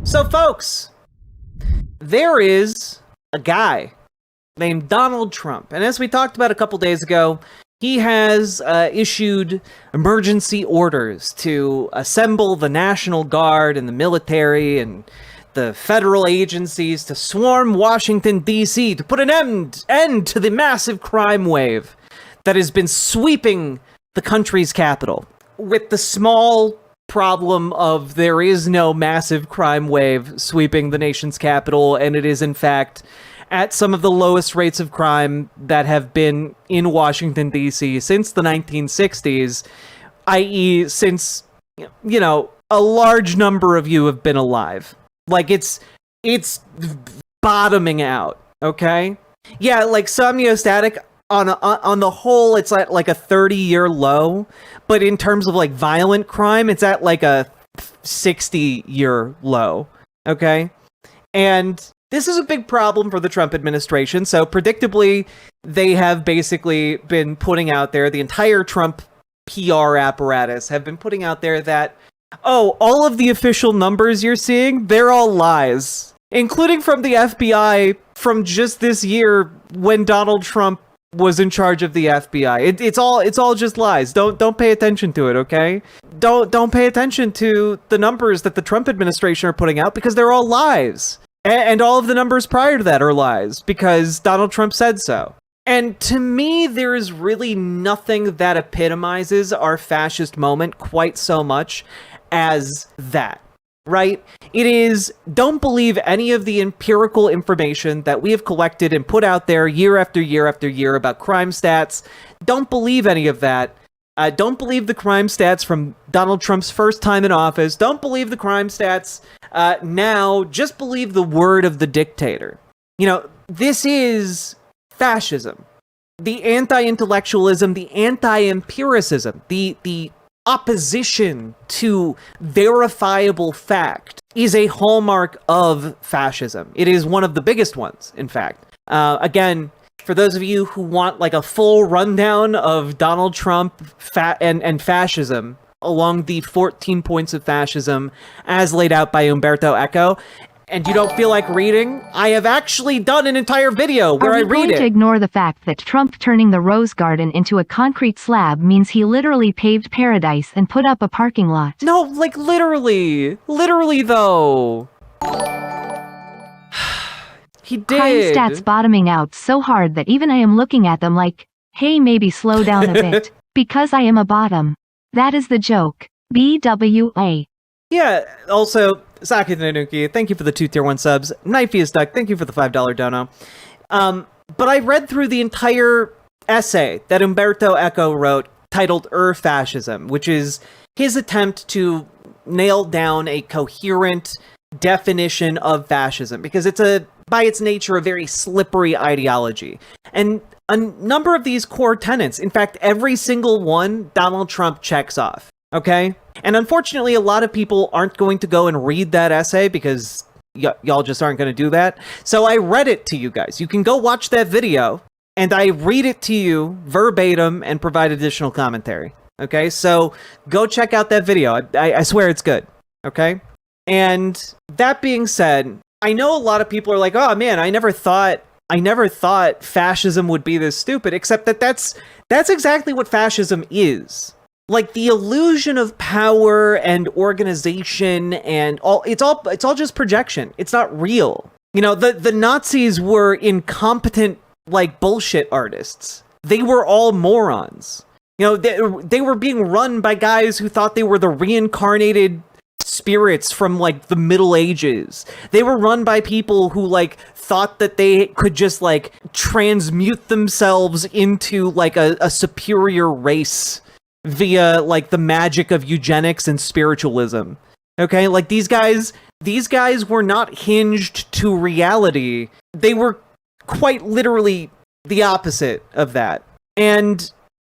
So, folks, there is a guy named Donald Trump. And as we talked about a couple days ago, he has issued emergency orders to assemble the National Guard and the military and the federal agencies to swarm Washington, D.C. to put an end to the massive crime wave that has been sweeping the country's capital. With the small problem of there is no massive crime wave sweeping the nation's capital, and it is in fact at some of the lowest rates of crime that have been in Washington, D.C. since the 1960s, i.e. since, you know, a large number of you have been alive. Like, it's bottoming out, okay? Yeah, like, somniostatic, on the whole, it's at, like, a 30-year low, but in terms of, like, violent crime, it's at, like, a 60-year low, okay? And this is a big problem for the Trump administration, so predictably, they have basically been putting out there, the entire Trump PR apparatus have been putting out there that, oh, all of the official numbers you're seeing, they're all lies, including from the FBI from just this year when Donald Trump was in charge of the FBI. It's all just lies. Don't pay attention to it, okay? Don't pay attention to the numbers that the Trump administration are putting out because they're all lies. And all of the numbers prior to that are lies because Donald Trump said so. And to me, there is really nothing that epitomizes our fascist moment quite so much as that, right? It is, don't believe any of the empirical information that we have collected and put out there year after year after year about crime stats. Don't believe any of that. Don't believe the crime stats from Donald Trump's first time in office. Don't believe the crime stats now. Just believe the word of the dictator. You know, this is fascism. The anti-intellectualism, the anti-empiricism, the opposition to verifiable fact is a hallmark of fascism. It is one of the biggest ones, in fact. Again, for those of you who want like a full rundown of Donald Trump and fascism along the 14 points of fascism as laid out by Umberto Eco, and you don't feel like reading, I have actually done an entire video where I read it. Are we going to ignore the fact that Trump turning the Rose Garden into a concrete slab means he literally paved paradise and put up a parking lot? No, like literally. Literally, though. He did. Crime stats bottoming out so hard that even I am looking at them like, hey, maybe slow down a bit, because I am a bottom. That is the joke. BWA. Yeah, also, Saki Nanuki, thank you for the 2 tier 1 subs. Knifey is stuck, thank you for the $5 dono. But I read through the entire essay that Umberto Eco wrote titled Fascism, which is his attempt to nail down a coherent definition of fascism, because it's by its nature, a very slippery ideology. And a number of these core tenets, in fact, every single one, Donald Trump checks off, okay? And unfortunately, a lot of people aren't going to go and read that essay because y'all just aren't going to do that. So I read it to you guys. You can go watch that video, and I read it to you verbatim and provide additional commentary, okay? So go check out that video. I swear it's good, okay? And that being said, I know a lot of people are like, oh man, I never thought fascism would be this stupid, except that that's exactly what fascism is. Like the illusion of power and organization and it's all just projection. It's not real. You know, the Nazis were incompetent, like, bullshit artists. They were all morons. You know, they were being run by guys who thought they were the reincarnated spirits from like the Middle Ages. They were run by people who like thought that they could just like transmute themselves into like a superior race via like the magic of eugenics and spiritualism. Okay, like these guys were not hinged to reality. They were quite literally the opposite of that. And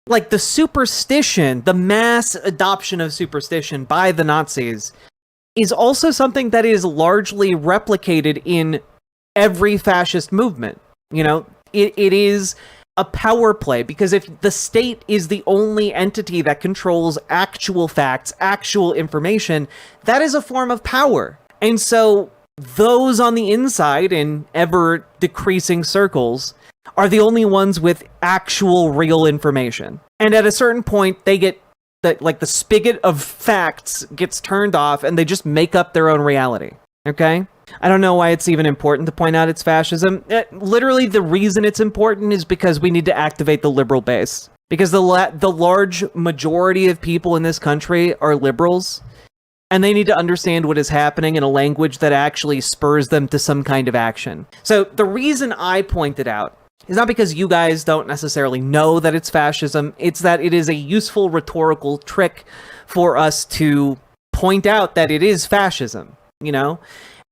like the superstition, the mass adoption of superstition by the Nazis is also something that is largely replicated in every fascist movement. You know, it is a power play, because if the state is the only entity that controls actual facts, actual information, that is a form of power. And so those on the inside in ever decreasing circles are the only ones with actual real information. And at a certain point, they get the spigot of facts gets turned off and they just make up their own reality. Okay? I don't know why it's even important to point out it's fascism. Literally, the reason it's important is because we need to activate the liberal base. Because the large majority of people in this country are liberals, and they need to understand what is happening in a language that actually spurs them to some kind of action. So the reason I point it out is not because you guys don't necessarily know that it's fascism, it's that it is a useful rhetorical trick for us to point out that it is fascism, you know?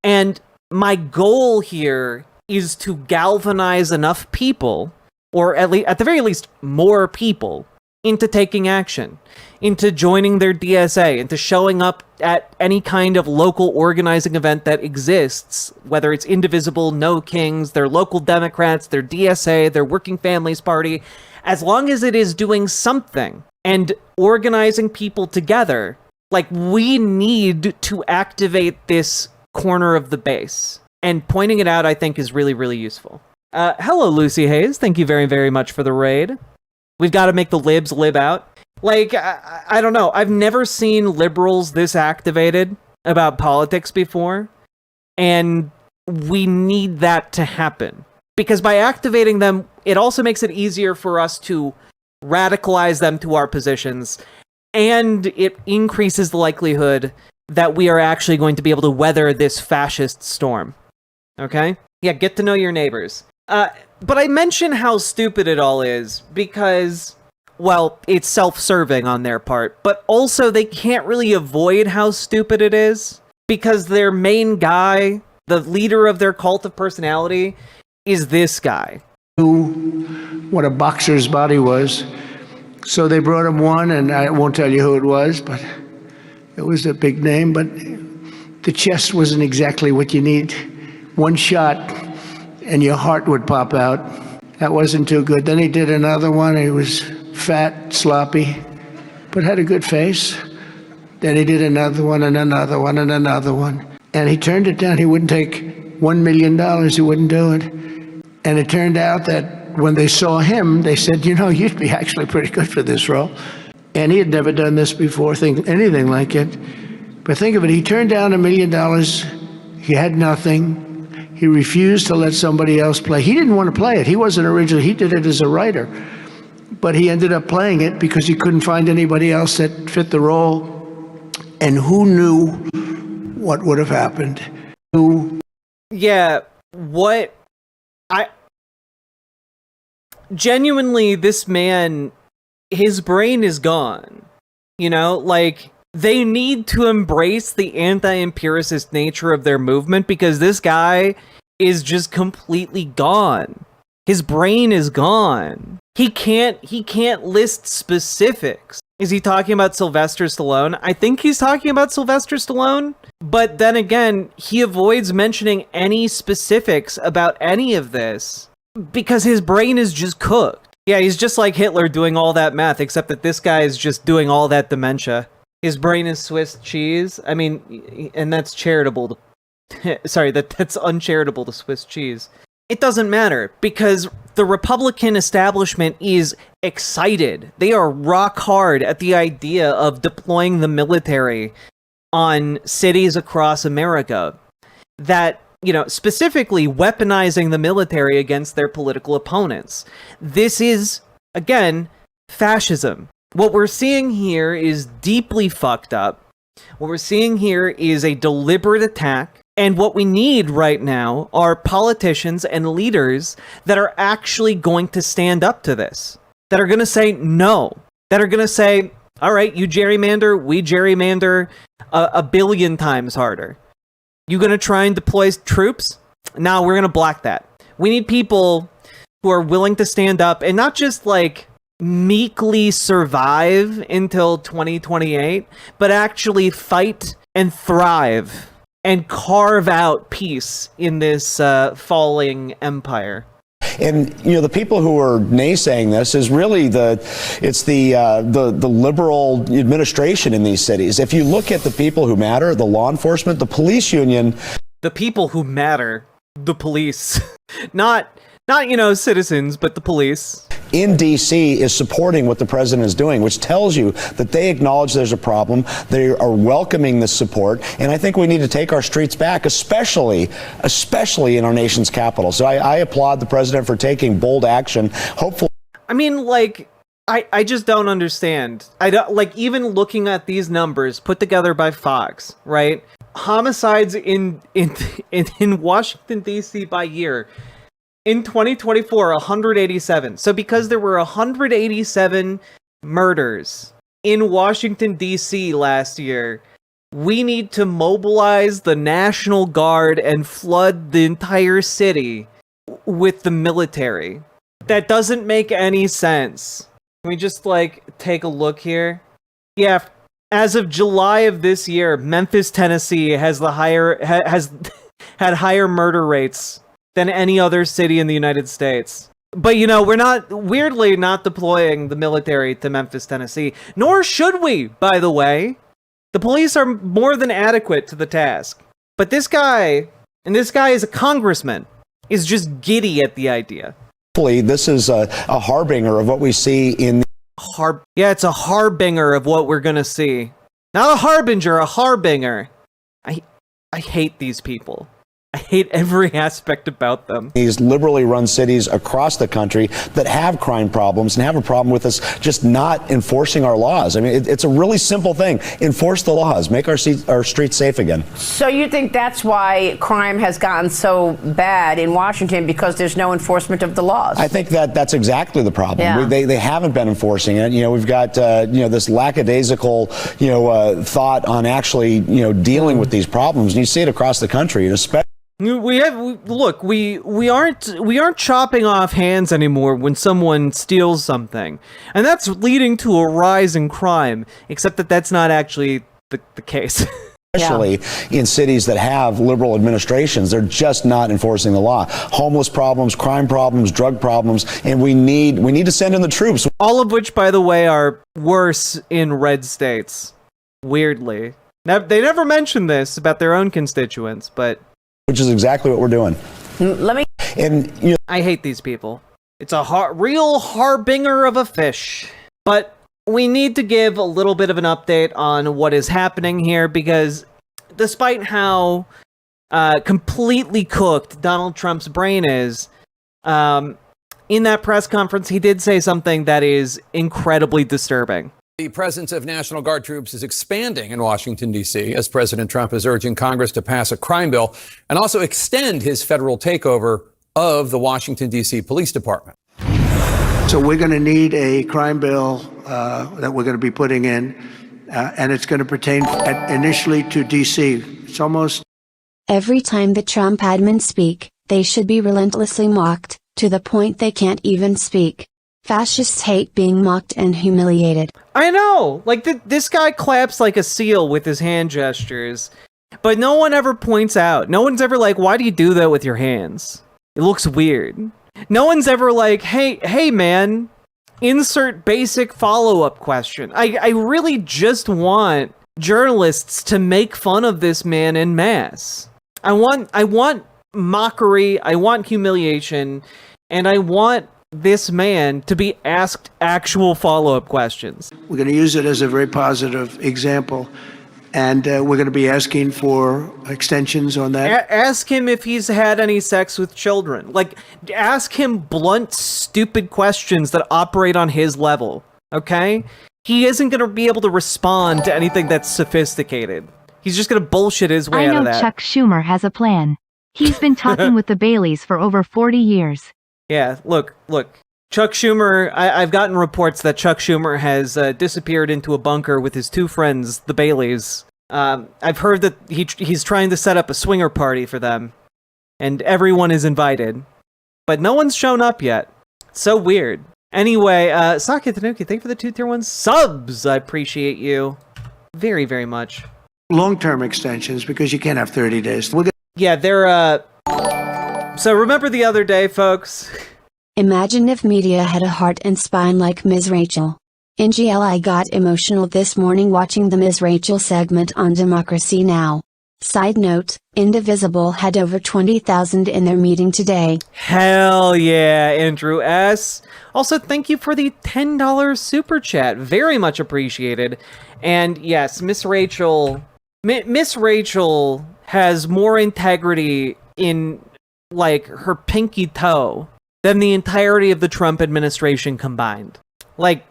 And my goal here is to galvanize enough people, or at the very least more people, into taking action, into joining their DSA, into showing up at any kind of local organizing event that exists, whether it's Indivisible, No Kings, their local Democrats, their DSA, their Working Families Party, as long as it is doing something and organizing people together, like, we need to activate this corner of the base. And pointing it out, I think, is really, really useful. Hello, Lucy Hayes. Thank you very, very much for the raid. We've got to make the libs live out. Like, I don't know. I've never seen liberals this activated about politics before. And we need that to happen. Because by activating them, it also makes it easier for us to radicalize them to our positions. And it increases the likelihood that we are actually going to be able to weather this fascist storm. Okay? Yeah, get to know your neighbors. But I mention how stupid it all is because, well, it's self-serving on their part, but also they can't really avoid how stupid it is because their main guy, the leader of their cult of personality, is this guy. What a boxer's body was. So they brought him one, and I won't tell you who it was, but it was a big name, but the chest wasn't exactly what you need. One shot, and your heart would pop out. That wasn't too good. Then he did another one. He was fat, sloppy, but had a good face. Then he did another one, and another one, and another one. And he turned it down. He wouldn't take $1 million. He wouldn't do it. And it turned out that when they saw him, they said, you know, you'd be actually pretty good for this role. And he had never done this before, anything like it. But think of it, he turned down $1 million. He had nothing. He refused to let somebody else play. He didn't want to play it. He wasn't original. He did it as a writer. But he ended up playing it because he couldn't find anybody else that fit the role. And who knew what would have happened? Yeah, genuinely, this man, his brain is gone. You know, like, they need to embrace the anti-empiricist nature of their movement because this guy is just completely gone. His brain is gone. He can't list specifics. Is he talking about Sylvester Stallone? I think he's talking about Sylvester Stallone. But then again, he avoids mentioning any specifics about any of this because his brain is just cooked. Yeah, he's just like Hitler doing all that math, except that this guy is just doing all that dementia. His brain is Swiss cheese. I mean, and that's charitable to... Sorry, that's uncharitable to Swiss cheese. It doesn't matter, because the Republican establishment is excited. They are rock hard at the idea of deploying the military on cities across America. That, you know, specifically weaponizing the military against their political opponents. This is, again, fascism. What we're seeing here is deeply fucked up. What we're seeing here is a deliberate attack. And what we need right now are politicians and leaders that are actually going to stand up to this. That are going to say no. That are going to say, all right, you gerrymander, we gerrymander a billion times harder. You going to try and deploy troops? No, we're going to block that. We need people who are willing to stand up and not just like meekly survive until 2028, but actually fight and thrive and carve out peace in this falling empire. And the people who are naysaying this is really the liberal administration in these cities. If you look at the people who matter, the law enforcement, the police union, the people who matter, the police, not citizens, but the police in D.C. is supporting what the president is doing, which tells you that they acknowledge there's a problem. They are welcoming this support. And I think we need to take our streets back, especially in our nation's capital. So I applaud the president for taking bold action. Hopefully. I mean, I just don't understand. I don't even looking at these numbers put together by Fox, right? Homicides in Washington, D.C. by year. In 2024, 187. So because there were 187 murders in Washington, D.C. last year, we need to mobilize the National Guard and flood the entire city with the military. That doesn't make any sense. Can we just, take a look here? Yeah, as of July of this year, Memphis, Tennessee has had higher murder rates than any other city in the United States. But we're not deploying the military to Memphis, Tennessee. Nor should we, by the way. The police are more than adequate to the task. But this guy is a congressman, is just giddy at the idea. Hopefully this is a harbinger of what we see in it's a harbinger of what we're gonna see. Not a harbinger, a harbinger. I hate these people. I hate every aspect about them. These liberally run cities across the country that have crime problems and have a problem with us just not enforcing our laws. I mean, it's a really simple thing. Enforce the laws. Make our streets safe again. So you think that's why crime has gotten so bad in Washington, because there's no enforcement of the laws? I think that's exactly the problem. Yeah. They haven't been enforcing it. We've got this lackadaisical thought on actually dealing with these problems, and you see it across the country, and especially. We aren't chopping off hands anymore when someone steals something, and that's leading to a rise in crime. Except that that's not actually the case. Especially in cities that have liberal administrations, they're just not enforcing the law. Homeless problems, crime problems, drug problems, and we need to send in the troops. All of which, by the way, are worse in red states. Weirdly, they never mention this about their own constituents, but. Which is exactly what we're doing. I hate these people. It's a real harbinger of a fish. But we need to give a little bit of an update on what is happening here, because despite how completely cooked Donald Trump's brain is, in that press conference, he did say something that is incredibly disturbing. The presence of National Guard troops is expanding in Washington, D.C., as President Trump is urging Congress to pass a crime bill and also extend his federal takeover of the Washington, D.C. Police Department. So we're going to need a crime bill that we're going to be putting in, and it's going to pertain initially to D.C. It's almost. Every time the Trump admin speak, they should be relentlessly mocked, to the point they can't even speak. Fascists hate being mocked and humiliated. I know! This guy claps like a seal with his hand gestures, but no one ever points out. No one's ever like, why do you do that with your hands? It looks weird. No one's ever like, hey man, insert basic follow-up question. I really just want journalists to make fun of this man en masse. I want mockery, I want humiliation, and I want this man to be asked actual follow-up questions. We're going to use it as a very positive example, and we're going to be asking for extensions on that. Ask him if he's had any sex with children. Ask him blunt, stupid questions that operate on his level, okay? He isn't going to be able to respond to anything that's sophisticated. He's just going to bullshit his way out of that. I know Chuck Schumer has a plan. He's been talking with the Baileys for over 40 years. Yeah, look. Chuck Schumer, I've gotten reports that Chuck Schumer has disappeared into a bunker with his two friends, the Baileys. I've heard that he's trying to set up a swinger party for them, and everyone is invited. But no one's shown up yet. So weird. Anyway, Saki Tanuki, thank you for the 2 tier 1 subs. I appreciate you very, very much. Long-term extensions, because you can't have 30 days. Yeah, they're, So remember the other day, folks? Imagine if media had a heart and spine like Ms. Rachel. NGL, I got emotional this morning watching the Ms. Rachel segment on Democracy Now! Side note, Indivisible had over 20,000 in their meeting today. Hell yeah, Andrew S. Also, thank you for the $10 super chat. Very much appreciated. And yes, Miss Rachel has more integrity in, like, her pinky toe than the entirety of the Trump administration combined. Like,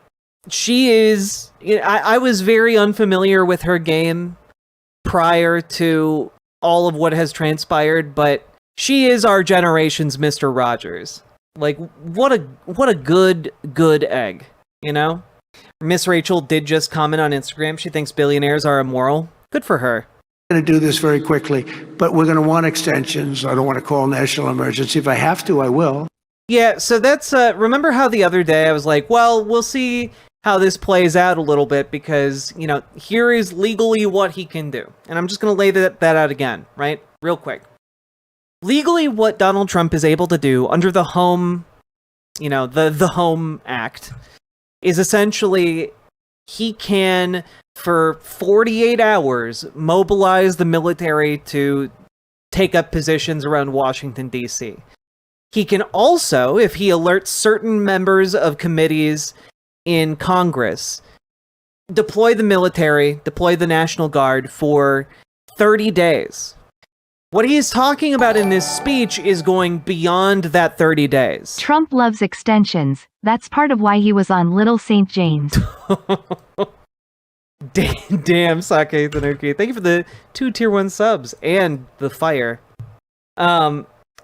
she is... I was very unfamiliar with her game prior to all of what has transpired, but she is our generation's Mr. Rogers. Like, what a good egg, you know? Miss Rachel did just comment on Instagram. She thinks billionaires are immoral. Good for her. We're going to do this very quickly, but we're going to want extensions. I don't want to call national emergency. If I have to, I will. Yeah, so that's, remember how the other day I was like, well, we'll see how this plays out a little bit because, you know, here is legally what he can do. And I'm just going to lay that out again, right? Real quick. Legally, what Donald Trump is able to do under the Home, you know, the Home Act is essentially he can, for 48 hours, mobilize the military to take up positions around Washington, D.C. He can also, if he alerts certain members of committees in Congress, deploy the military, deploy the National Guard for 30 days. What he is talking about in this speech is going beyond that 30 days. Trump loves extensions. That's part of why he was on Little St. James. Damn, Sake Tanuki. Thank you for the 2 tier 1 subs and the fire.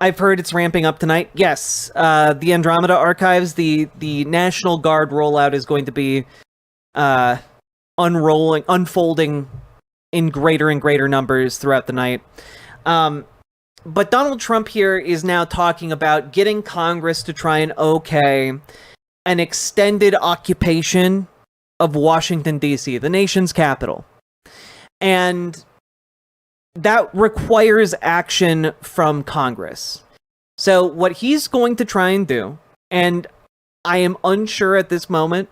I've heard it's ramping up tonight. Yes, the Andromeda Archives, the National Guard rollout is going to be unfolding in greater and greater numbers throughout the night. But Donald Trump here is now talking about getting Congress to try and okay an extended occupation of Washington, D.C., the nation's capital. And that requires action from Congress. So what he's going to try and do, and I am unsure at this moment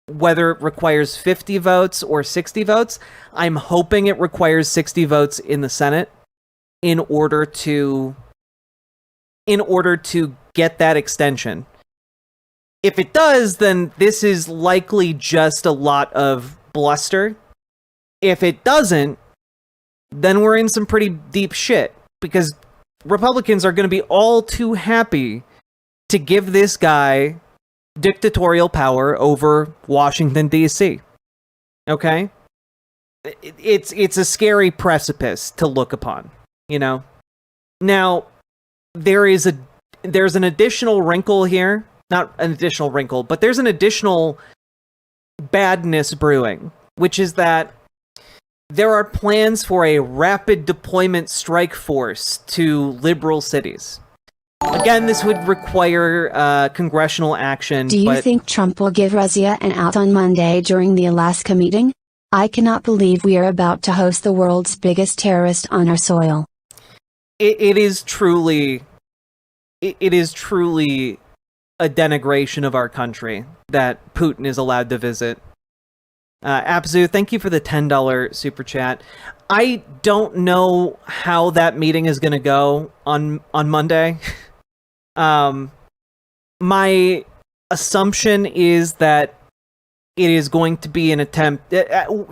whether it requires 50 votes or 60 votes. I'm hoping it requires 60 votes in the Senate in order to get that extension. If it does, then this is likely just a lot of bluster. If it doesn't, then we're in some pretty deep shit, because Republicans are going to be all too happy to give this guy dictatorial power over Washington, D.C. Okay? It's a scary precipice to look upon, you know? Now, there's an additional wrinkle here. Not an additional wrinkle, but there's an additional badness brewing, which is that there are plans for a rapid deployment strike force to liberal cities. Again, this would require congressional action. Do you think Trump will give Russia an out on Monday during the Alaska meeting? I cannot believe we are about to host the world's biggest terrorist on our soil. It is truly a denigration of our country that Putin is allowed to visit. Abzu, thank you for the $10 super chat. I don't know how that meeting is going to go on Monday. My assumption is that it is going to be an attempt.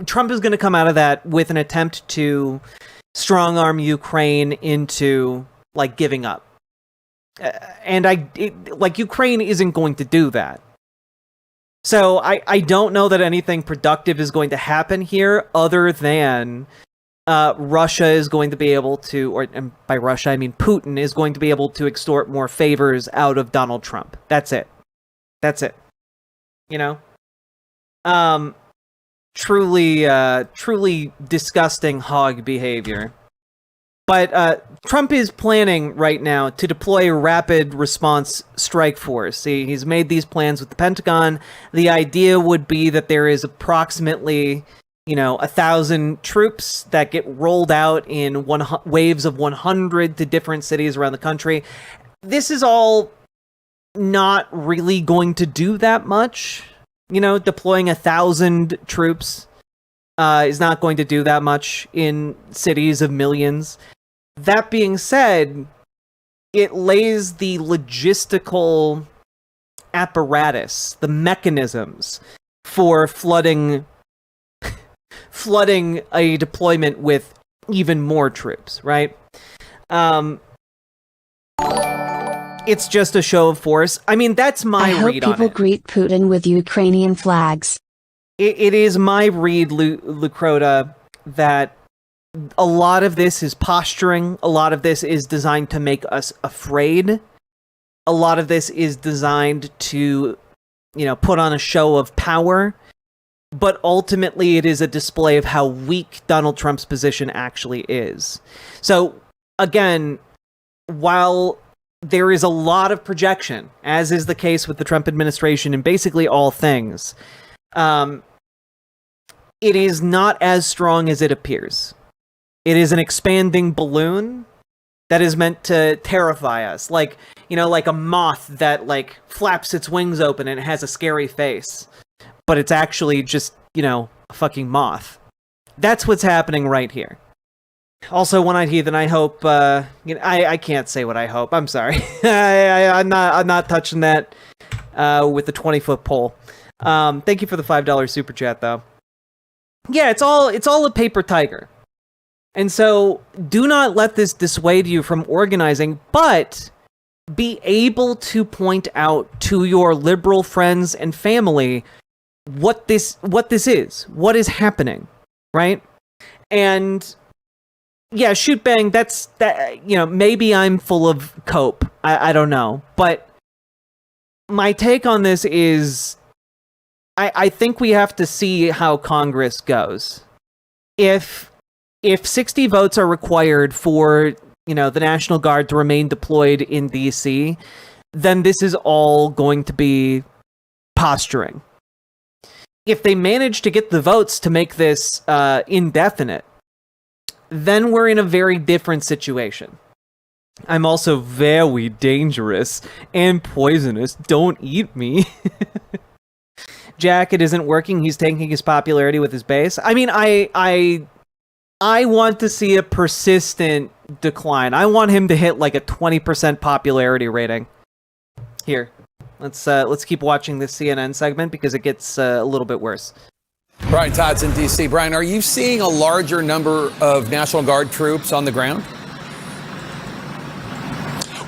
Trump is going to come out of that with an attempt to strong arm Ukraine into like giving up. And Ukraine isn't going to do that. So I don't know that anything productive is going to happen here other than Russia is going to be able to, and by Russia I mean Putin, is going to be able to extort more favors out of Donald Trump. That's it. You know? Truly disgusting hog behavior. But Trump is planning right now to deploy a rapid response strike force. He's made these plans with the Pentagon. The idea would be that there is approximately, 1,000 troops that get rolled out in waves of 100 to different cities around the country. This is all not really going to do that much. Deploying 1,000 troops is not going to do that much in cities of millions. That being said, it lays the logistical apparatus, the mechanisms for flooding a deployment with even more troops, right? It's just a show of force. I mean, that's my read on it. I hope people greet Putin with Ukrainian flags. It is my read, Lucrota, that a lot of this is posturing. A lot of this is designed to make us afraid. A lot of this is designed to, put on a show of power. But ultimately, it is a display of how weak Donald Trump's position actually is. So, again, while there is a lot of projection, as is the case with the Trump administration in basically all things, it is not as strong as it appears. It is an expanding balloon that is meant to terrify us, like a moth that flaps its wings open and it has a scary face, but it's actually just a fucking moth. That's what's happening right here. Also, One-Eyed Heathen, I hope, I can't say what I hope. I'm sorry. I'm not touching that with the 20-foot pole. Thank you for the $5 super chat, though. Yeah, it's all a paper tiger. And so, do not let this dissuade you from organizing, but be able to point out to your liberal friends and family what this is, what is happening, right? And yeah, shoot bang, that maybe I'm full of cope. I don't know. But my take on this is I think we have to see how Congress goes. If 60 votes are required for, the National Guard to remain deployed in DC, then this is all going to be posturing. If they manage to get the votes to make this indefinite, then we're in a very different situation. I'm also very dangerous and poisonous. Don't eat me. Jack, it isn't working. He's tanking his popularity with his base. I mean, I want to see a persistent decline. I want him to hit like a 20% popularity rating. Here, let's keep watching this CNN segment because it gets a little bit worse. Brian Todd's in D.C. Brian, are you seeing a larger number of National Guard troops on the ground?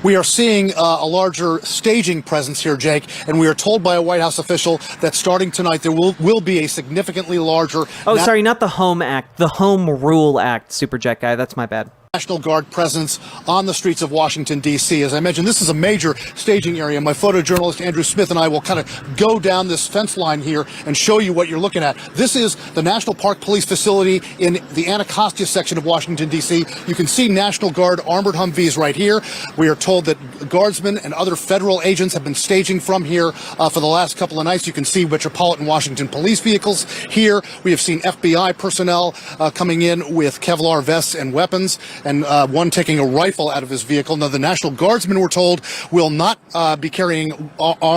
We are seeing a larger staging presence here, Jake, and we are told by a White House official that starting tonight there will be a significantly larger... Oh, sorry, not the Home Act. The Home Rule Act, Superjet guy. That's my bad. National Guard presence on the streets of Washington, D.C. As I mentioned, this is a major staging area. My photojournalist Andrew Smith and I will kind of go down this fence line here and show you what you're looking at. This is the National Park Police facility in the Anacostia section of Washington, D.C. You can see National Guard armored Humvees right here. We are told that guardsmen and other federal agents have been staging from here for the last couple of nights. You can see Metropolitan Washington police vehicles here. We have seen FBI personnel coming in with Kevlar vests and weapons, and one taking a rifle out of his vehicle. Now, the National Guardsmen, we're told, will not be carrying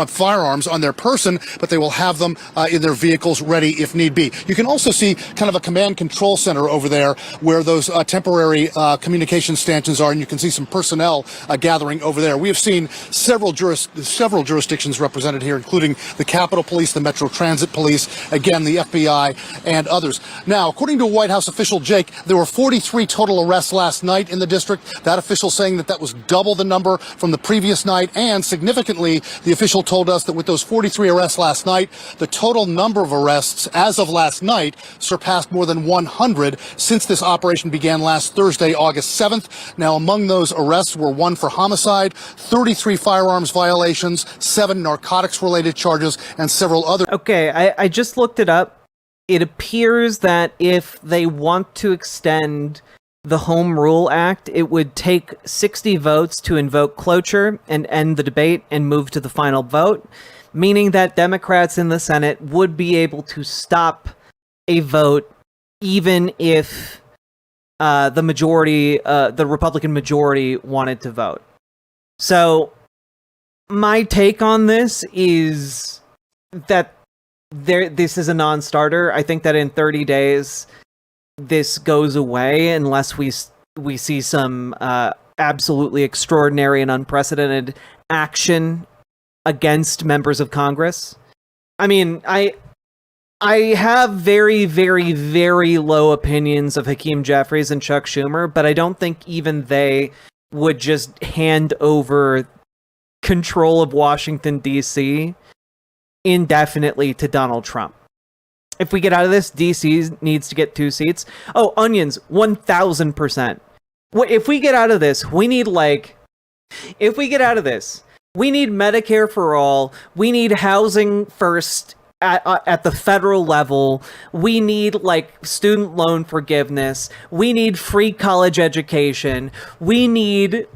firearms on their person, but they will have them in their vehicles ready if need be. You can also see kind of a command control center over there where those temporary communication stanchions are, and you can see some personnel gathering over there. We have seen several jurisdictions represented here, including the Capitol Police, the Metro Transit Police, again, the FBI, and others. Now, according to a White House official, Jake, there were 43 total arrests last night in the district. That official saying that was double the number from the previous night, and significantly, the official told us that with those 43 arrests last night, the total number of arrests as of last night surpassed more than 100 since this operation began last Thursday, August 7th. Now, among those arrests were 1 for homicide, 33 firearms violations, 7 narcotics-related charges, and several other... Okay, I just looked it up. It appears that if they want to extend the Home Rule Act, it would take 60 votes to invoke cloture and end the debate and move to the final vote, meaning that Democrats in the Senate would be able to stop a vote even if the Republican majority wanted to vote. So my take on this is that this is a non-starter. I think that in 30 days, this goes away unless we see some absolutely extraordinary and unprecedented action against members of Congress. I mean, I have very, very, very low opinions of Hakeem Jeffries and Chuck Schumer, but I don't think even they would just hand over control of Washington, D.C. indefinitely to Donald Trump. If we get out of this, D.C. needs to get 2 seats. Oh, onions, 1,000%. If we get out of this, we need Medicare for all. We need housing first at the federal level. We need student loan forgiveness. We need free college education. We need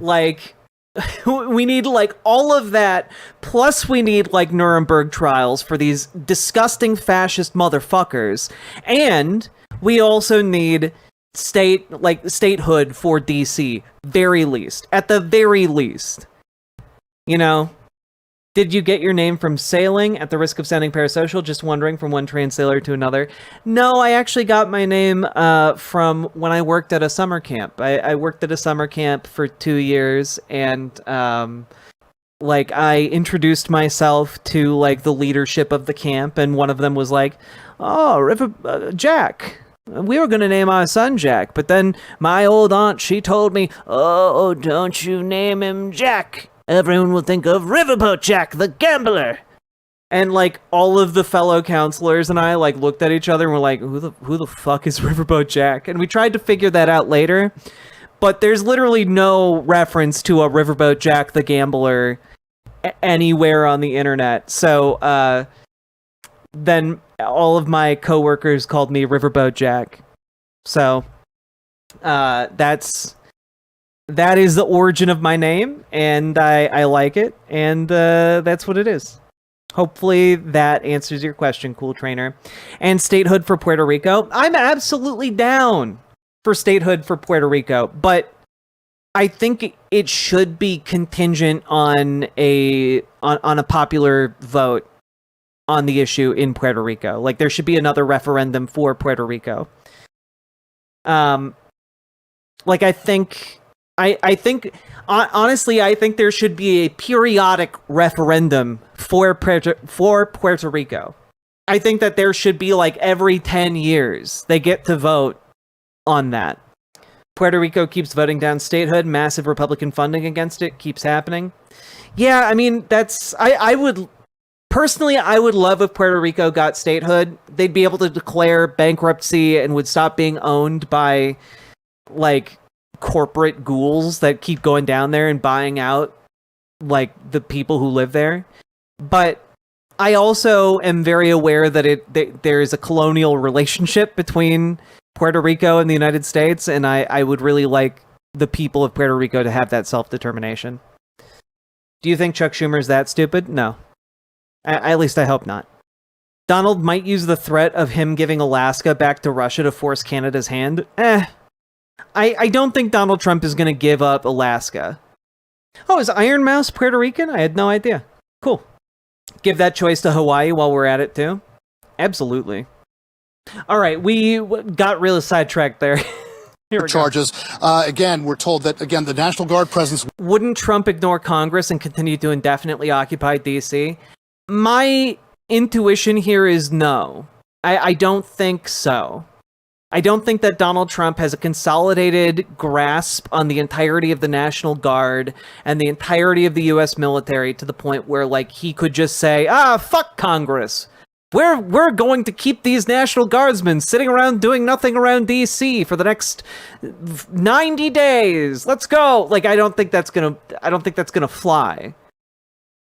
all of that. Plus we need Nuremberg trials for these disgusting fascist motherfuckers. And we also need statehood for DC, at the very least. You know, did you get your name from sailing? At the risk of sounding parasocial, just wondering, from one trained sailor to another. No, I actually got my name from when I worked at a summer camp. I worked at a summer camp for 2 years, and I introduced myself to the leadership of the camp, and one of them was like, "Oh, Jack. We were going to name our son Jack, but then my old aunt, she told me, oh, don't you name him Jack. Everyone will think of Riverboat Jack, the gambler." And all of the fellow counselors and I looked at each other and were like, who the fuck is Riverboat Jack? And we tried to figure that out later, but there's literally no reference to a Riverboat Jack, the gambler anywhere on the internet. So, then all of my coworkers called me Riverboat Jack. So, that is the origin of my name, and I like it, and that's what it is. Hopefully that answers your question, Cool Trainer. And statehood for Puerto Rico. I'm absolutely down for statehood for Puerto Rico, but I think it should be contingent on a popular vote on the issue in Puerto Rico. There should be another referendum for Puerto Rico. Honestly, I think there should be a periodic referendum for Puerto Rico. I think that there should be every 10 years they get to vote on that. Puerto Rico keeps voting down statehood, massive Republican funding against it keeps happening. Yeah, I mean, I would love if Puerto Rico got statehood. They'd be able to declare bankruptcy and would stop being owned by corporate ghouls that keep going down there and buying out the people who live there. But I also am very aware that there is a colonial relationship between Puerto Rico and the United States, and I would really like the people of Puerto Rico to have that self-determination. Do you think Chuck Schumer is that stupid? No. At least I hope not. Donald might use the threat of him giving Alaska back to Russia to force Canada's hand. I don't think Donald Trump is going to give up Alaska. Oh, is Iron Mouse Puerto Rican? I had no idea. Cool. Give that choice to Hawaii while we're at it, too? Absolutely. All right, we got really sidetracked there. Charges. Again, we're told that, the National Guard presence... Wouldn't Trump ignore Congress and continue to indefinitely occupy D.C.? My intuition here is no. I don't think so. I don't think that Donald Trump has a consolidated grasp on the entirety of the National Guard and the entirety of the U.S. military to the point where, he could just say, fuck Congress. We're going to keep these National Guardsmen sitting around doing nothing around D.C. for the next 90 days. Let's go. I don't think that's gonna fly.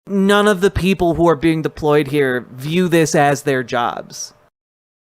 None of the people who are being deployed here view this as their jobs.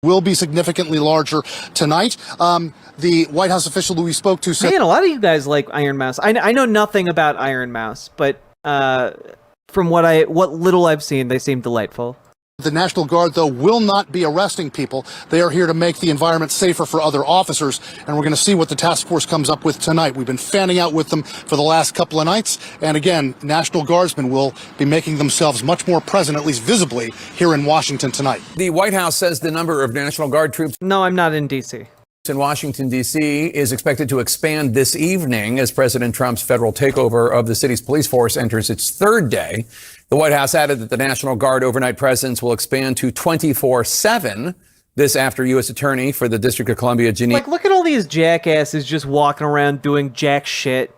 Will be significantly larger tonight. The White House official who we spoke to said... Man, a lot of you guys like Iron Mouse. I know nothing about Iron Mouse, but from what little I've seen, they seem delightful. The National Guard, though, will not be arresting people. They are here to make the environment safer for other officers, and we're going to see what the task force comes up with tonight. We've been fanning out with them for the last couple of nights, and again, National Guardsmen will be making themselves much more present, at least visibly, here in Washington tonight. The White House says the number of National Guard troops No, I'm not in D.C. in Washington, D.C. is expected to expand this evening as President Trump's federal takeover of the city's police force enters its third day. The White House added that the National Guard overnight presence will expand to 24/7. This after U.S. Attorney for the District of Columbia, Janine. Like, look at all these jackasses just walking around doing jack shit.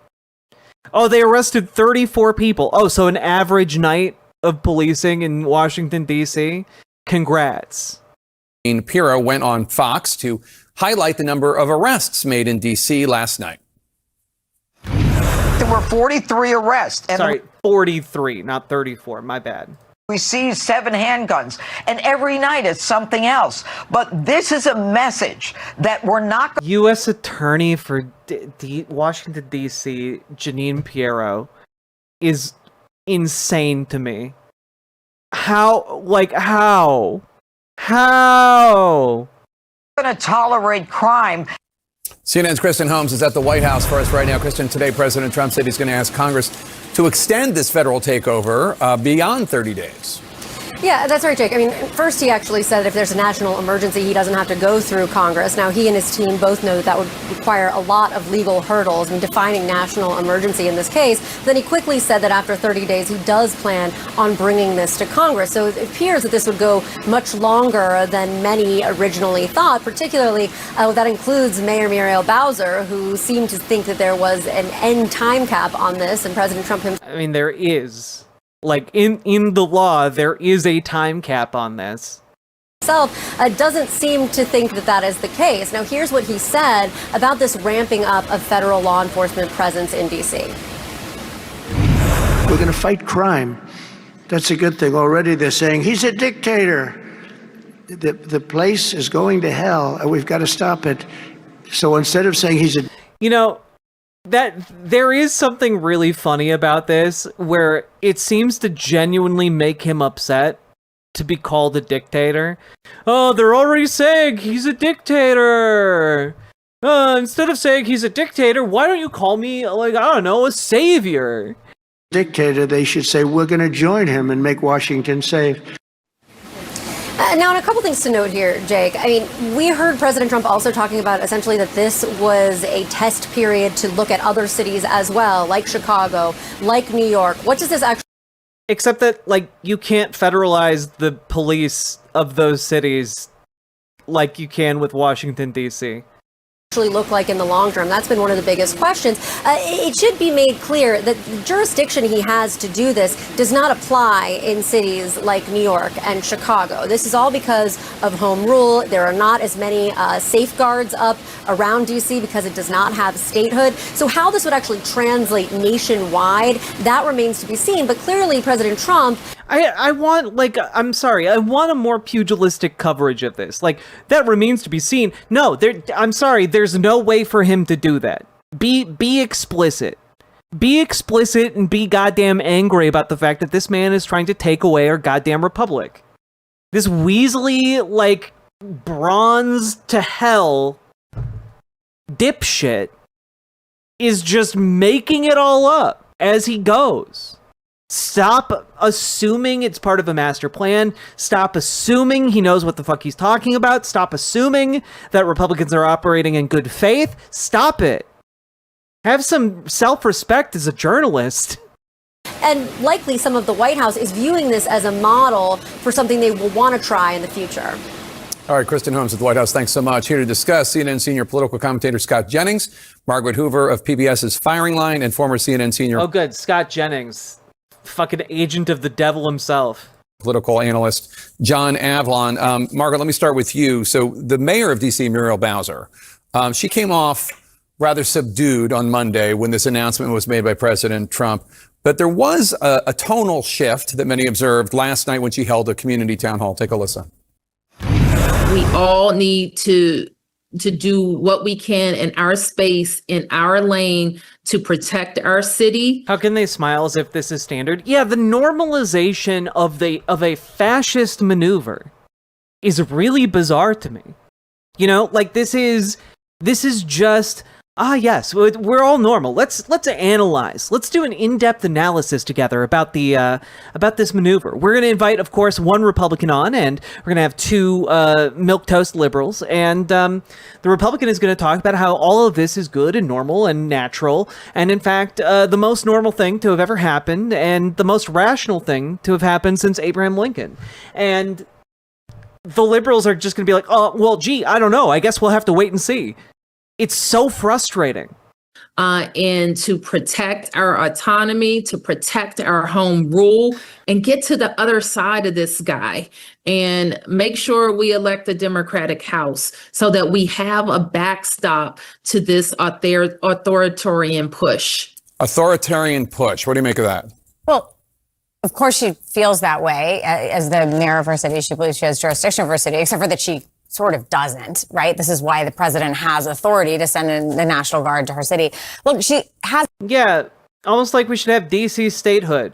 Oh, they arrested 34 people. Oh, so an average night of policing in Washington, D.C.? Congrats. Pirro went on Fox to highlight the number of arrests made in D.C. last night. There were 43 arrests. And Sorry, 43, not 34. My bad. we seized 7 handguns. And every night it's something else. But this is a message that we're not... U.S. Attorney for Washington, D.C., Janine Pirro, is insane to me. How? going to tolerate crime. CNN's Kristen Holmes is at the White House for us right now. Kristen, today President Trump said he's going to ask Congress to extend this federal takeover beyond 30 days. Yeah, that's right, Jake. I mean, first he actually said that if there's a national emergency, he doesn't have to go through Congress. Now, he and his team both know that would require a lot of legal hurdles in defining national emergency in this case. Then he quickly said that after 30 days, he does plan on bringing this to Congress. So it appears that this would go much longer than many originally thought, particularly that includes Mayor Muriel Bowser, who seemed to think that there was an end time cap on this, and President Trump himself. I mean, there is. Like, in the law, there is a time cap on this. Doesn't seem to think that that is the case. Now, here's what he said about this ramping up of federal law enforcement presence in D.C. We're going to fight crime. That's a good thing. Already they're saying, he's a dictator. The place is going to hell, and we've got to stop it. So instead of saying he's a... You know, that there is something really funny about this, where it seems to genuinely make him upset to be called a dictator. Oh, they're already saying he's a dictator. Instead of saying he's a dictator, why don't you call me, like, I don't know, a savior? Dictator, they should say, we're going to join him and make Washington safe. Now, and a couple things to note here, Jake. I mean, we heard President Trump also talking about essentially that this was a test period to look at other cities as well, like Chicago, like New York. What does this actually... Except that, like, you can't federalize the police of those cities like you can with Washington, D.C. actually look like in the long term? That's been one of the biggest questions. It should be made clear that the jurisdiction he has to do this does not apply in cities like New York and Chicago. This is all because of home rule. There are not as many safeguards up around D.C. because it does not have statehood. So how this would actually translate nationwide, that remains to be seen. But clearly, President Trump... I want, like, I'm sorry, I want a more pugilistic coverage of this. Like, that remains to be seen. No, I'm sorry, there's no way for him to do that. Be explicit. Be explicit and be goddamn angry about the fact that this man is trying to take away our goddamn republic. This Weasley, like, bronze to hell dipshit is just making it all up as he goes. Stop assuming it's part of a master plan. Stop assuming he knows what the fuck he's talking about. Stop assuming that Republicans are operating in good faith. Stop it. Have some self-respect as a journalist. And likely some of the White House is viewing this as a model for something they will want to try in the future. All right, Kristen Holmes at the White House, thanks so much. Here to discuss, CNN senior political commentator Scott Jennings, Margaret Hoover of PBS's Firing Line, and former CNN senior... Oh, good. Scott Jennings. Fucking agent of the devil himself. Political analyst John Avlon. Margaret, let me start with you. So the mayor of D.C., Muriel Bowser, she came off rather subdued on Monday when this announcement was made by President Trump. But there was a tonal shift that many observed last night when she held a community town hall. Take a listen. We all need to to do what we can in our space, in our lane, to protect our city. How can they smile as if this is standard? Yeah, the normalization of a fascist maneuver is really bizarre to me. You know, like this is just yes, we're all normal. Let's analyze. Let's do an in-depth analysis together about this maneuver. We're going to invite, of course, one Republican on, and we're going to have two milquetoast liberals, and the Republican is going to talk about how all of this is good and normal and natural, and in fact, the most normal thing to have ever happened, and the most rational thing to have happened since Abraham Lincoln. And the liberals are just going to be like, oh, well, gee, I don't know. I guess we'll have to wait and see. It's so frustrating. And to protect our autonomy, to protect our home rule, and get to the other side of this guy and make sure we elect a Democratic House so that we have a backstop to this authoritarian push. Authoritarian push. What do you make of that? Well, of course she feels that way as the mayor of her city. She believes she has jurisdiction over her city, except for that she sort of doesn't, right? This is why the president has authority to send in the National Guard to her city. Look, she has... Yeah, almost like we should have DC statehood.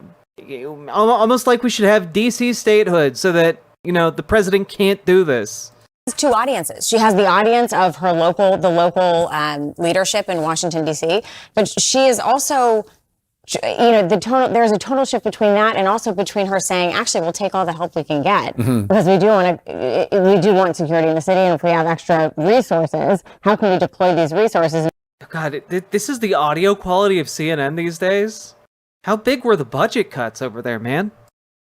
Almost like we should have DC statehood so that, you know, the president can't do this. Two audiences. She has the audience of her local leadership in Washington, D.C., but she is also... You know, there's a total shift between that and also between her saying, actually, we'll take all the help we can get because we do want security in the city. And if we have extra resources, how can we deploy these resources? God, this is the audio quality of CNN these days. How big were the budget cuts over there, man?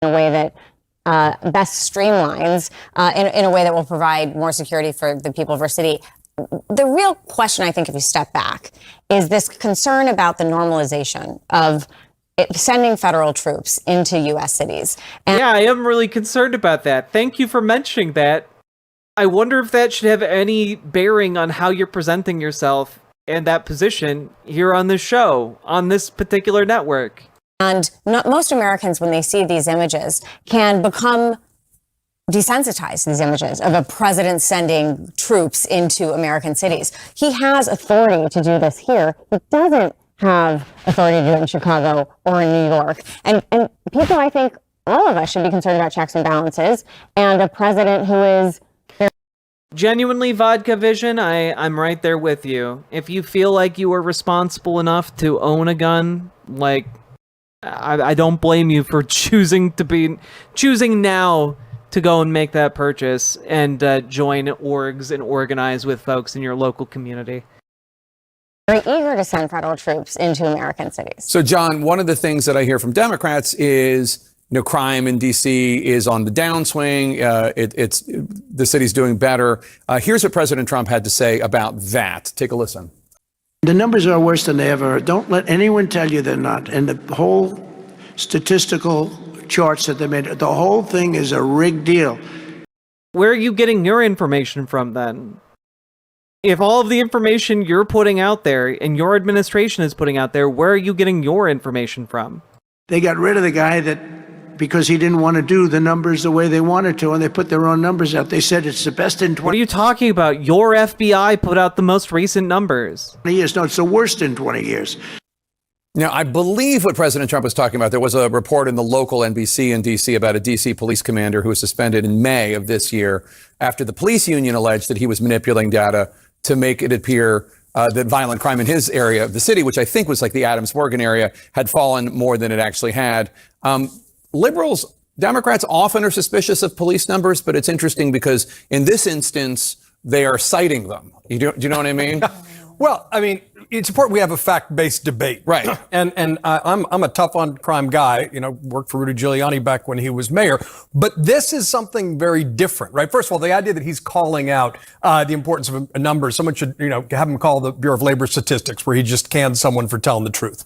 In a way that best streamlines, in a way that will provide more security for the people of our city. The real question, I think, if you step back, is this concern about the normalization of sending federal troops into U.S. cities. And yeah, I am really concerned about that. Thank you for mentioning that. I wonder if that should have any bearing on how you're presenting yourself and that position here on this show, on this particular network. And most Americans, when they see these images, can become desensitized to these images of a president sending troops into American cities. He has authority to do this here. He doesn't have authority to do it in Chicago or in New York. And people, I think, all of us should be concerned about checks and balances and a president who is... Genuinely, Vodka Vision, I'm right there with you. If you feel like you are responsible enough to own a gun, like, I don't blame you for choosing now to go and make that purchase and join orgs and organize with folks in your local community. Very eager to send federal troops into American cities. So, John, one of the things that I hear from Democrats is, you know, crime in D.C. is on the downswing. It's the city's doing better. Here's what President Trump had to say about that. Take a listen. The numbers are worse than they ever are. Don't let anyone tell you they're not. And the whole statistical charts that they made, the whole thing is a rigged deal. Where are you getting your information from then? If all of the information you're putting out there and your administration is putting out there, where are you getting your information from? They got rid of the guy because he didn't want to do the numbers the way they wanted to, and they put their own numbers out. They said it's the best in 20 What are you talking about? Your FBI put out the most recent numbers. years. No, it's the worst in 20 years. Now, I believe what President Trump was talking about, there was a report in the local NBC in D.C. about a D.C. police commander who was suspended in May of this year after the police union alleged that he was manipulating data to make it appear that violent crime in his area of the city, which I think was like the Adams Morgan area, had fallen more than it actually had. Liberals, Democrats often are suspicious of police numbers, but it's interesting because in this instance, they are citing them. Do you know what I mean? Well, I mean, it's important we have a fact-based debate. Right. And I'm a tough on crime guy, you know, worked for Rudy Giuliani back when he was mayor. But this is something very different, right? First of all, the idea that he's calling out the importance of a number, someone should, you know, have him call the Bureau of Labor Statistics where he just canned someone for telling the truth.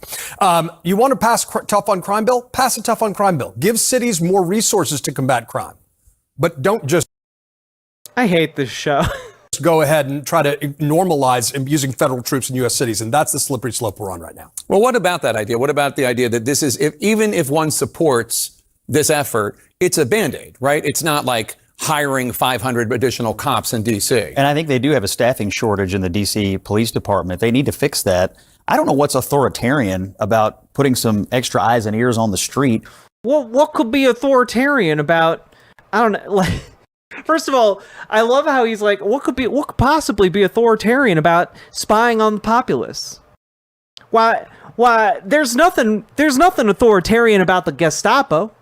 You want to pass tough on crime bill? Pass a tough on crime bill. Give cities more resources to combat crime. But don't just... I hate this show. Go ahead and try to normalize using federal troops in U.S. cities. And that's the slippery slope we're on right now. Well, what about that idea? What about the idea that this is, even if one supports this effort, it's a Band-Aid, right? It's not like, hiring 500 additional cops in D.C. And I think they do have a staffing shortage in the D.C. Police Department. They need to fix that. I don't know what's authoritarian about putting some extra eyes and ears on the street. Well, what could be authoritarian about, I don't know, like, first of all, I love how he's like, what could possibly be authoritarian about spying on the populace? Why, there's nothing authoritarian about the Gestapo.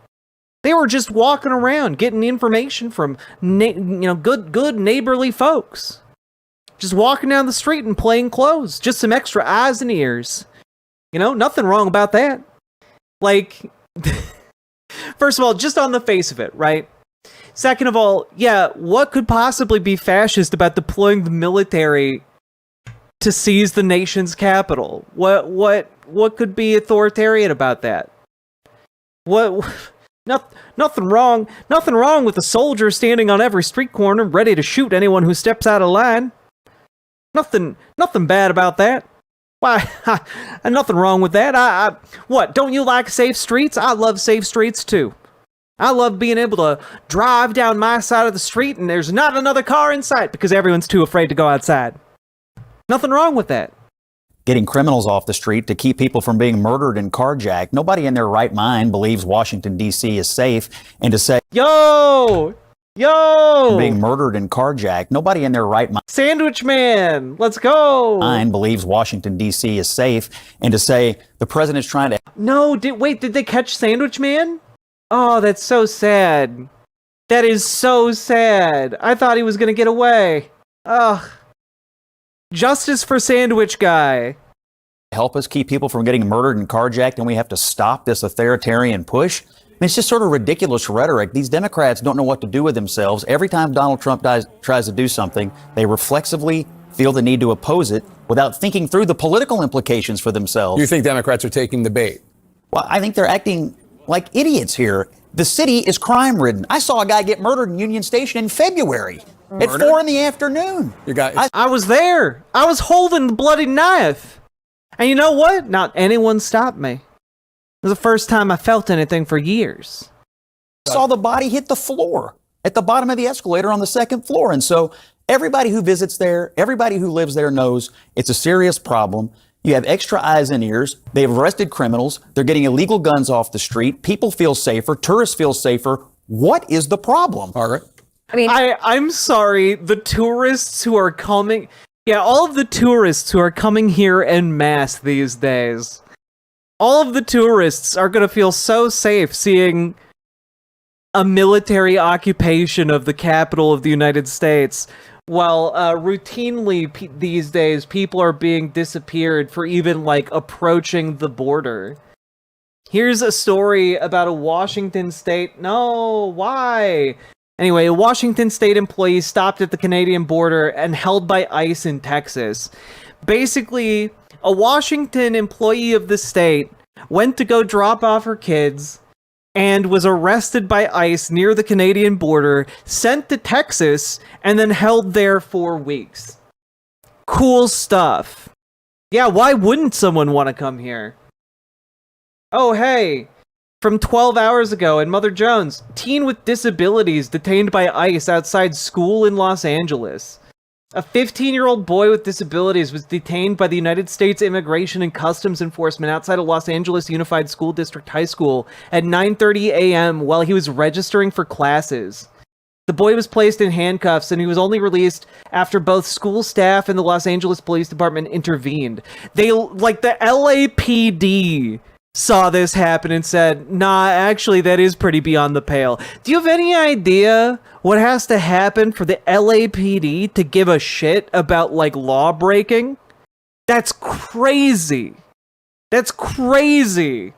They were just walking around getting information from, good neighborly folks. Just walking down the street in plain clothes. Just some extra eyes and ears. Nothing wrong about that. Like, first of all, just on the face of it, right? Second of all, yeah, what could possibly be fascist about deploying the military to seize the nation's capital? What could be authoritarian about that? Nothing wrong with a soldier standing on every street corner ready to shoot anyone who steps out of line. Nothing bad about that. Why? Nothing wrong with that. What? Don't you like safe streets? I love safe streets too. I love being able to drive down my side of the street and there's not another car in sight because everyone's too afraid to go outside. Nothing wrong with that. Getting criminals off the street to keep people from being murdered and carjacked. Nobody in their right mind believes Washington, D.C. is safe. And to say, Yo! Being murdered and carjacked. Nobody in their right mind. Sandwich Man! Let's go! Believes Washington, D.C. is safe. And to say the president's trying to... No, did they catch Sandwich Man? Oh, that's so sad. That is so sad. I thought he was gonna get away. Ugh. Justice for Sandwich Guy. Help us keep people from getting murdered and carjacked, and we have to stop this authoritarian push. I mean, it's just sort of ridiculous rhetoric. These Democrats don't know what to do with themselves. Every time Donald Trump tries to do something, they reflexively feel the need to oppose it without thinking through the political implications for themselves. You think Democrats are taking the bait? Well, I think they're acting like idiots here. The city is crime-ridden. I saw a guy get murdered in Union Station in February. At 4 in the afternoon. I was there. I was holding the bloody knife. And you know what? Not anyone stopped me. It was the first time I felt anything for years. I saw the body hit the floor at the bottom of the escalator on the second floor. And so everybody who visits there, everybody who lives there knows it's a serious problem. You have extra eyes and ears. They've arrested criminals. They're getting illegal guns off the street. People feel safer. Tourists feel safer. What is the problem? Margaret? I'm sorry, the tourists who are coming... Yeah, all of the tourists who are coming here en masse these days. All of the tourists are going to feel so safe seeing a military occupation of the capital of the United States, while routinely these days people are being disappeared for even, approaching the border. Here's a story about a Washington State... No, why? Anyway, a Washington State employee stopped at the Canadian border and held by ICE in Texas. Basically, a Washington employee of the state went to go drop off her kids and was arrested by ICE near the Canadian border, sent to Texas, and then held there 4 weeks. Cool stuff. Yeah, why wouldn't someone want to come here? Oh, hey. From 12 hours ago in Mother Jones, teen with disabilities detained by ICE outside school in Los Angeles. A 15-year-old boy with disabilities was detained by the United States Immigration and Customs Enforcement outside of Los Angeles Unified School District High School at 9:30 a.m. while he was registering for classes. The boy was placed in handcuffs and he was only released after both school staff and the Los Angeles Police Department intervened. The LAPD saw this happen and said, nah, actually, that is pretty beyond the pale. Do you have any idea what has to happen for the LAPD to give a shit about, law breaking? That's crazy. That's crazy.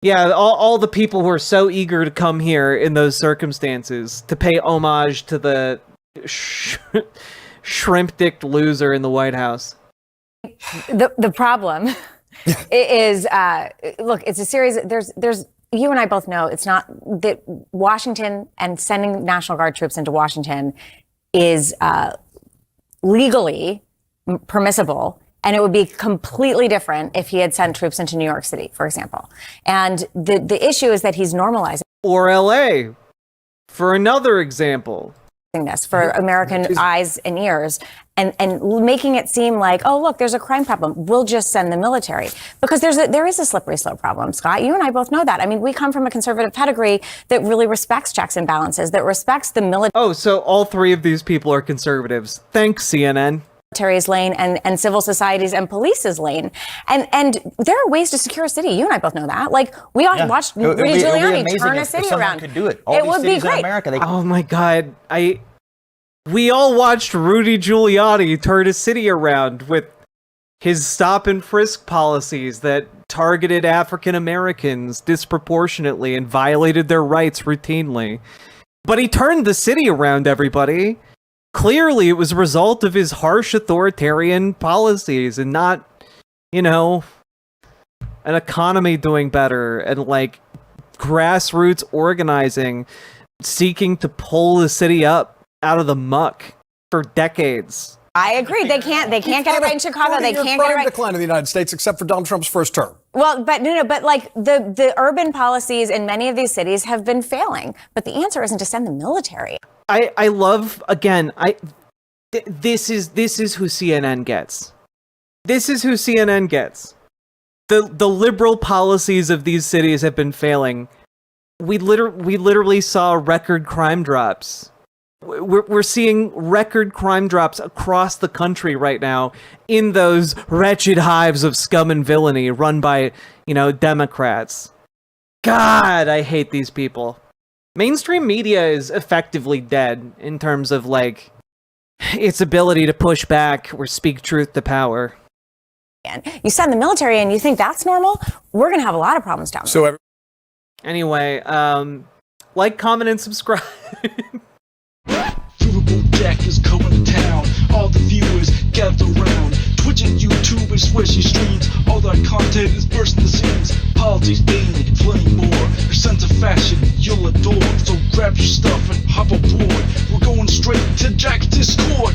Yeah, all the people who are so eager to come here in those circumstances to pay homage to the shrimp-dicked loser in the White House. The problem... It is, look, it's a series, there's, you and I both know it's not that Washington and sending National Guard troops into Washington is legally permissible, and it would be completely different if he had sent troops into New York City, for example. And the issue is that he's normalizing. Or LA. for another example. This for American eyes and ears and making it seem like, oh, look, there's a crime problem. We'll just send the military. Because there is a slippery slope problem, Scott. You and I both know that. I mean, we come from a conservative pedigree that really respects checks and balances, that respects the military. Oh, so all three of these people are conservatives. Thanks, CNN. Military's lane and civil society's and police's lane. And there are ways to secure a city. You and I both know that. Like, we watched Rudy Giuliani turn a city around. Could do it. It would be great. In America, Oh my God. We all watched Rudy Giuliani turn a city around with his stop and frisk policies that targeted African Americans disproportionately and violated their rights routinely. But he turned the city around, everybody. Clearly, it was a result of his harsh authoritarian policies and not, an economy doing better and like grassroots organizing, seeking to pull the city up out of the muck for decades. I agree. They can't get it right in Chicago. They can't get it right. Decline in the United States, except for Donald Trump's first term. Well, but like the urban policies in many of these cities have been failing. But the answer isn't to send the military. I love, again, this is who CNN gets. This is who CNN gets. The liberal policies of these cities have been failing. We literally saw record crime drops. We're seeing record crime drops across the country right now in those wretched hives of scum and villainy run by, Democrats. God, I hate these people. Mainstream media is effectively dead in terms of, like, its ability to push back or speak truth to power. You send the military and you think that's normal? We're going to have a lot of problems down there. Anyway, like, comment, and subscribe. Riverboat Jack is going to town. All the viewers gather around. Twitch and YouTube and Swishy streams. All that content is bursting the seams. Politics, dating, plenty more. Your sense of fashion you'll adore. So grab your stuff and hop aboard. We're going straight to Jack's Discord.